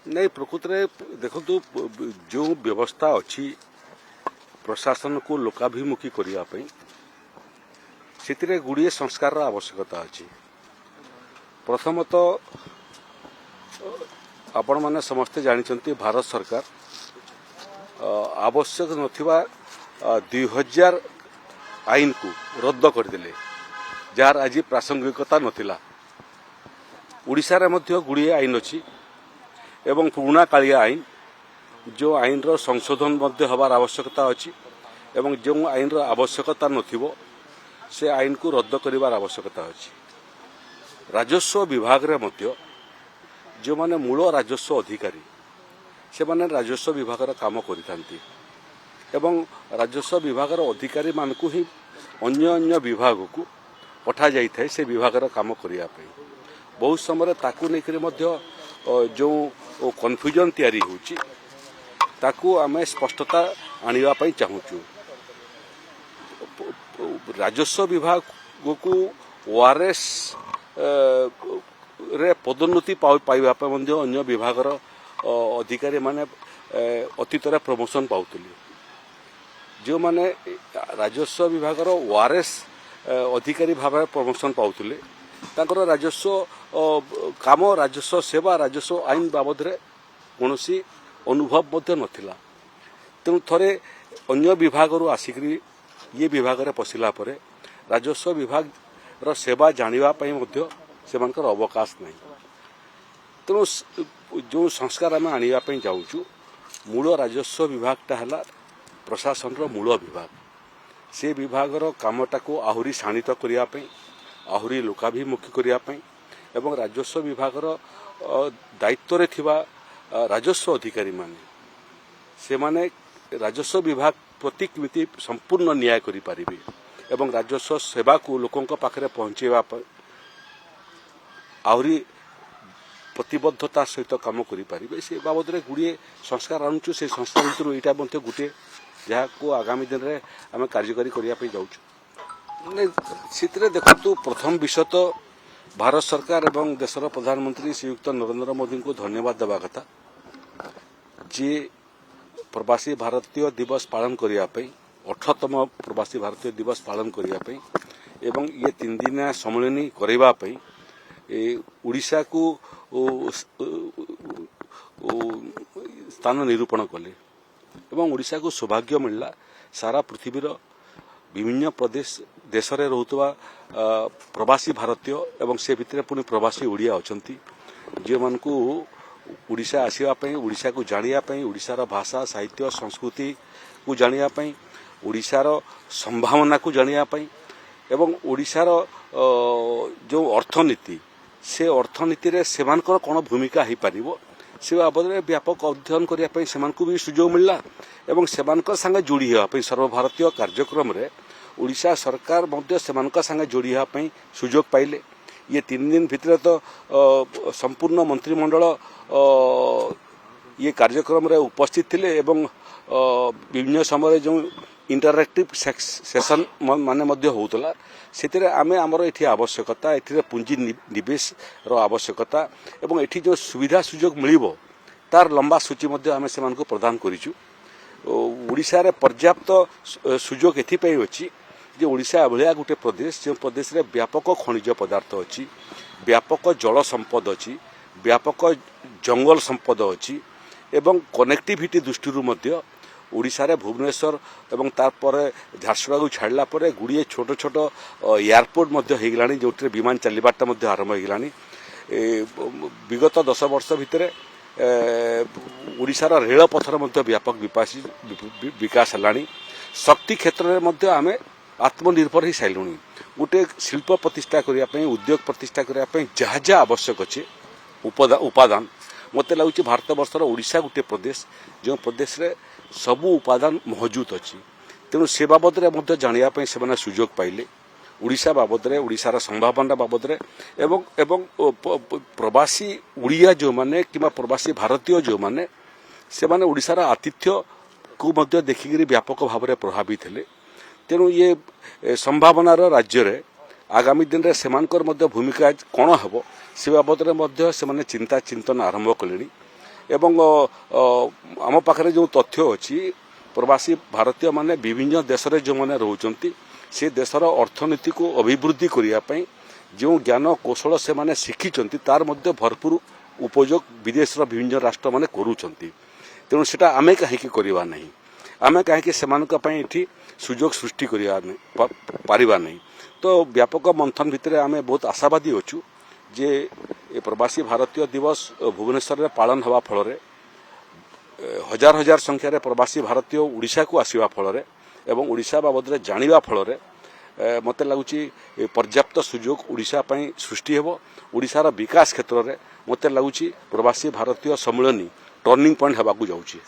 नहीं प्रकृत में देखु जो व्यवस्था अच्छी प्रशासन को लोकाभिमुखी करने से गुड़िए संस्कार आवश्यकता अच्छी। प्रथमतः आपण मैंने समस्ते जानते भारत सरकार आवश्यक नथिबा 2000 आईन को रद्द करदेले जार आज प्रासंगिकता नथिला। ओडिशा रे मध्य गुड़िए आईन अच्छी एवं पुराणा कालिया आईन जो आईन रो संशोधन मध्य हबार आवश्यकता अच्छी एवं जो आईन रो आवश्यकता नथिबो से आईन को रद्द करिवार आवश्यकता अच्छी। राजस्व विभाग रे मध्य जो माने मूल राजस्व अधिकारी से माने राजस्व विभाग काम करिथांती एवं राजस्व विभाग अधिकारी मानकु ही अन्य अन्य विभाग को पठा जाई थाए से विभाग काम करिया पे बहुत समय ताकू नेकरी मध्य जो कन्फ्यूजन तैयारी होची ताकू आमे स्पष्टता आनिबा पई चाहूचु। राजस्व विभाग को ओआरएस रे पदोन्नति पाइबा पे मध्य अन्य विभाग अधिकारी माने अतीत प्रमोशन पाउतले जो माने राजस्व विभाग ओआरएस अधिकारी भाव प्रमोशन पाउतले तांकर राजस्व काम राजस्व सेवा राजस्व आईन बाबद कौनसी अनुभव मध्य नथिला। तेणु थरे अन्य विभाग आसिकरी ये विभाग रे पशिला परे राजस्व विभाग रो सेवा जानिबा पई मध्य सेमानकर अवकाश नहीं। तेणु जो संस्कार आम आनिबा पई जाउचु मूल राजस्व विभागटा हला प्रशासन रो मूल विभाग से विभाग रो कामटा को आहुरी शाणित करिया पई आहुरी लोकाभिमुखी करिया पई एवं राजस्व विभाग रो दायित्व रे थिबा राजस्व अधिकारी माने से माने राजस्व विभाग प्रति केमिति संपूर्ण न्याय करि पारिबे एवं राजस्व सेवा को लोकों पाखरे पहुंचेबा पर आहुरी प्रतिबद्धता सहित काम करें से बाबद में गुड़िए संस्कार आणुचु से संस्कार भितर यहाँ मध्य गोटे जहाँ को आगामी दिन में आम कार्यकारी करने जाऊँ से देखु प्रथम विषय तो भारत सरकार एवं देशर प्रधानमंत्री श्रीयुक्त नरेंद्र मोदी को धन्यवाद देवा कथा जे प्रवासी भारतीय दिवस पालन करने 18तम प्रवासी भारतीय दिवस पालन करने एवं ये 3 दिनिया सम्मेलनी करने ओडिशा को स्थान निरूपण कले एवं ओडिशा को सौभाग्य मिलला सारा पृथ्वीर विभिन्न प्रदेश देश रे रहउतबा प्रवासी भारतीय एवं से भितर पुणी प्रवासी ओडिया अछंती जे मन को ओडिशा आसीबा पई ओडिशा को जानिया पई ओडिशार भाषा साहित्य संस्कृति को जानिया पई ओडिशार संभावना को जानिया पई एवं ओडिशार जो अर्थनीति से अर्थनीति रे सेमानकर कौन भूमिका हो पारिबो से बाबद में व्यापक अध्ययन करने से भी सुजोग मिलला एवं सेमानकर संगे जोड़ी होगा सर्वभारतीय कार्यक्रम रे ओडिशा सरकार मध्य सेमानकर संगे जोड़ी होगा सुजोग पाइले। ये 3 दिन भितर तो संपूर्ण मंत्रिमंडल ये कार्यक्रम रे उपस्थित थिले एवं विभिन्न समय जो इंटरएक्टिव सेशन माने मध्य होतला से आमे आमर एठी आवश्यकता एठी पुंजी निवेश रो आवश्यकता एवं एठी जो सुविधा सुजोग मिलिबो तार लंबा सूची मध्य आमे सेमान को प्रदान करिचु। ओडिशा रे पर्याप्त सुजोग एथि पई अछि जे ओडिशा भलिया गुटे प्रदेश जो प्रदेश रे व्यापक खनिज पदार्थ अछि व्यापक जल संपद अछि व्यापक जंगल संपद अछि एवं कनेक्टिविटी दृष्टि मध्य ओडिशा रे भुवनेश्वर एवं तार झारसुगुड़ा को छाड़ला परे गुड़िए छोट छोट एयरपोर्ट मध्य हो गलानी जो विमान चलवाटा मध्य आरंभ हो गलानी। विगत 10 वर्ष भितर ओडिशार रेल पथर मध्य व्यापक विकास है। शक्ति क्षेत्र में मध्य आमे आत्मनिर्भर ही साइलुनी गोटे शिल्प प्रतिष्ठा करने उद्योग प्रतिष्ठा करने जहाँ जहाँ आवश्यक अच्छे उपादान मत लगुच भारत वर्षर ओडिशा गोटे प्रदेश जो प्रदेश रे सबू उपादान मौजूद अच्छी तेणु से बाबद में जानापी से सुजोग पाइले ओडिशा बाबद में ओडिशार संभावना बाबद में एवं प्रवासी ओडिया जो माने कि प्रवासी भारतीय जो माने से माने ओडिशार आतिथ्य को मध्य देखिक व्यापक भाव में प्रभावित हेले। तेणु ये संभावनार राज्य रे आगामी दिन में सेमानकर मध्य भूमिका कौन हम से बाबद में चिंता चिंतन आरंभ कले ଏବଂ ଆମ ପାଖରେ ଯେଉଁ ତଥ୍ୟ ଅଛି ପ୍ରବାସୀ ଭାରତୀୟ ମାନେ ବିଭିନ୍ନ ଦେଶରେ ଯେଉଁମାନେ ରହୁଛନ୍ତି ସେ ଦେଶର ଅର୍ଥନୀତିକୁ ଅଭିବୃଦ୍ଧି କରିବା ପାଇଁ ଯେଉଁ ଜ୍ଞାନ କୌଶଳ ସେମାନେ ଶିଖିଛନ୍ତି ତାର ମଧ୍ୟ ଭରପୁର ଉପଯୋଗ ବିଦେଶର ବିଭିନ୍ନ ରାଷ୍ଟ୍ରମାନେ କରୁଛନ୍ତି। ତେଣୁ ସେଟା ଆମେ କାହିଁକି କରିବା ନାହିଁ? ଆମେ କାହିଁକି ସେମାନଙ୍କ ପାଇଁ ଏଠି ସୁଯୋଗ ସୃଷ୍ଟି ପାରିବା ନାହିଁ? ତ ବ୍ୟାପକ ମନ୍ଥନ ଭିତରେ ଆମେ ବହୁତ ଆଶାବାଦୀ ଅଛୁ ଯେ ଏ ପ୍ରବାସୀ ଭାରତୀୟ ଦିବସ ଭୁବନେଶ୍ୱରରେ ପାଳନ ହେବା ଫଳରେ ହଜାର ହଜାର ସଂଖ୍ୟାରେ ପ୍ରବାସୀ ଭାରତୀୟ ଓଡ଼ିଶାକୁ ଆସିବା ଫଳରେ ଏବଂ ଓଡ଼ିଶା ବାବଦରେ ଜାଣିବା ଫଳରେ ମୋତେ ଲାଗୁଛି ପର୍ଯ୍ୟାପ୍ତ ସୁଯୋଗ ଓଡ଼ିଶା ପାଇଁ ସୃଷ୍ଟି ହେବ। ଓଡ଼ିଶାର ବିକାଶ କ୍ଷେତ୍ରରେ ମୋତେ ଲାଗୁଛି ପ୍ରବାସୀ ଭାରତୀୟ ସମ୍ମିଳନୀ ଟର୍ଣ୍ଣିଂ ପଏଣ୍ଟ ହେବାକୁ ଯାଉଛି।